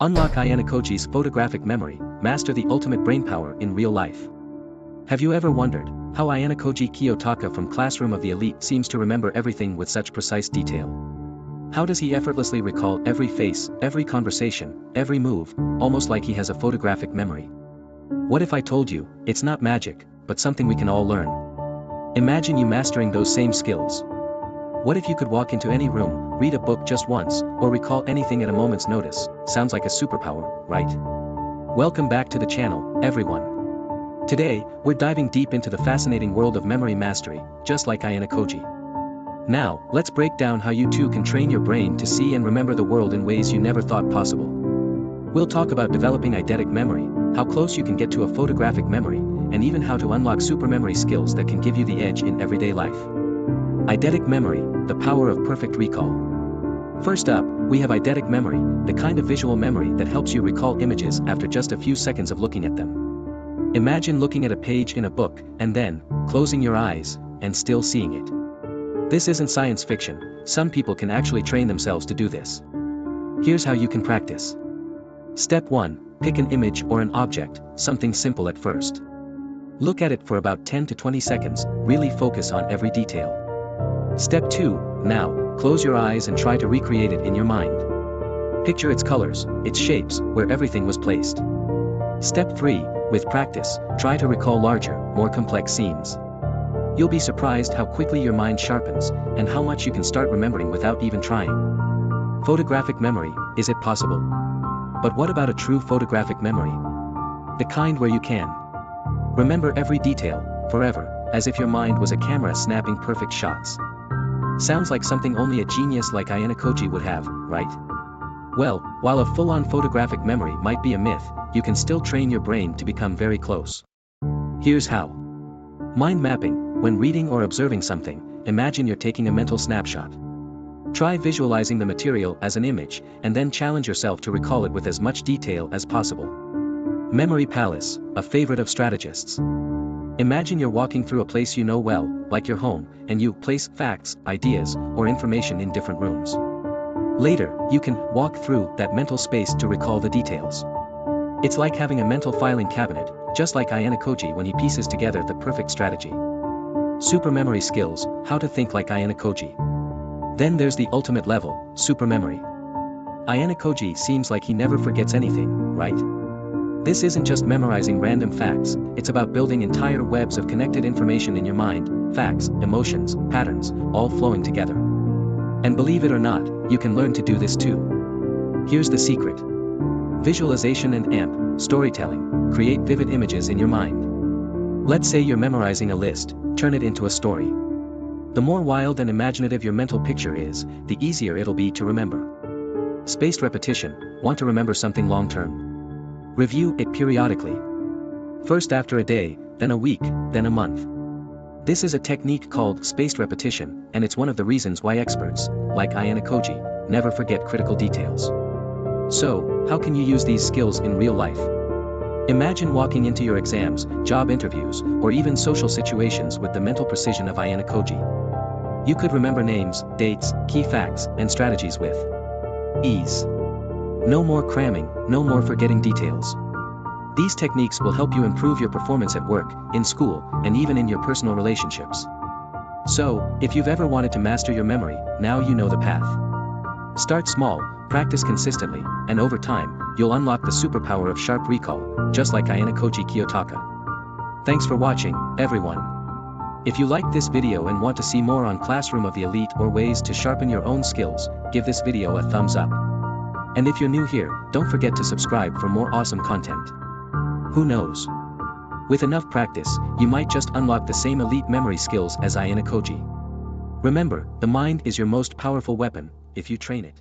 Unlock Ayanokoji's photographic memory, master the ultimate brain power in real life. Have you ever wondered how Ayanokoji Kiyotaka from Classroom of the Elite seems to remember everything with such precise detail? How does he effortlessly recall every face, every conversation, every move, almost like he has a photographic memory? What if I told you, it's not magic, but something we can all learn? Imagine you mastering those same skills. What if you could walk into any room, read a book just once, or recall anything at a moment's notice? Sounds like a superpower, right? Welcome back to the channel, everyone. Today, we're diving deep into the fascinating world of memory mastery, just like Ayanokoji. Now, let's break down how you too can train your brain to see and remember the world in ways you never thought possible. We'll talk about developing eidetic memory, how close you can get to a photographic memory, and even how to unlock supermemory skills that can give you the edge in everyday life. Eidetic memory, the power of perfect recall. First up, we have eidetic memory, the kind of visual memory that helps you recall images after just a few seconds of looking at them. Imagine looking at a page in a book, and then, closing your eyes, and still seeing it. This isn't science fiction, some people can actually train themselves to do this. Here's how you can practice. Step 1, pick an image or an object, something simple at first. Look at it for about 10 to 20 seconds, really focus on every detail. Step 2, now, close your eyes and try to recreate it in your mind. Picture its colors, its shapes, where everything was placed. Step 3, with practice, try to recall larger, more complex scenes. You'll be surprised how quickly your mind sharpens, and how much you can start remembering without even trying. Photographic memory, is it possible? But what about a true photographic memory? The kind where you can remember every detail, forever, as if your mind was a camera snapping perfect shots. Sounds like something only a genius like Ayanokoji would have, right? Well, while a full-on photographic memory might be a myth, you can still train your brain to become very close. Here's how. Mind mapping, when reading or observing something, imagine you're taking a mental snapshot. Try visualizing the material as an image, and then challenge yourself to recall it with as much detail as possible. Memory palace, a favorite of strategists. Imagine you're walking through a place you know well, like your home, and you place facts, ideas, or information in different rooms. Later, you can walk through that mental space to recall the details. It's like having a mental filing cabinet, just like Ayanokoji when he pieces together the perfect strategy. Supermemory skills, how to think like Ayanokoji. Then there's the ultimate level, supermemory. Ayanokoji seems like he never forgets anything, right? This isn't just memorizing random facts, it's about building entire webs of connected information in your mind, facts, emotions, patterns, all flowing together. And believe it or not, you can learn to do this too. Here's the secret. Visualization and AMP, storytelling, create vivid images in your mind. Let's say you're memorizing a list, turn it into a story. The more wild and imaginative your mental picture is, the easier it'll be to remember. Spaced repetition, want to remember something long-term? Review it periodically. First after a day, then a week, then a month. This is a technique called spaced repetition, and it's one of the reasons why experts, like Ayanokoji, never forget critical details. So, how can you use these skills in real life? Imagine walking into your exams, job interviews, or even social situations with the mental precision of Ayanokoji. You could remember names, dates, key facts, and strategies with ease. No more cramming, no more forgetting details. These techniques will help you improve your performance at work, in school, and even in your personal relationships. So, if you've ever wanted to master your memory, now you know the path. Start small, practice consistently, and over time, you'll unlock the superpower of sharp recall, just like Ayanokoji Kiyotaka. Thanks for watching, everyone. If you liked this video and want to see more on Classroom of the Elite or ways to sharpen your own skills, give this video a thumbs up. And if you're new here, don't forget to subscribe for more awesome content. Who knows? With enough practice, you might just unlock the same elite memory skills as Ayanokoji. Remember, the mind is your most powerful weapon, if you train it.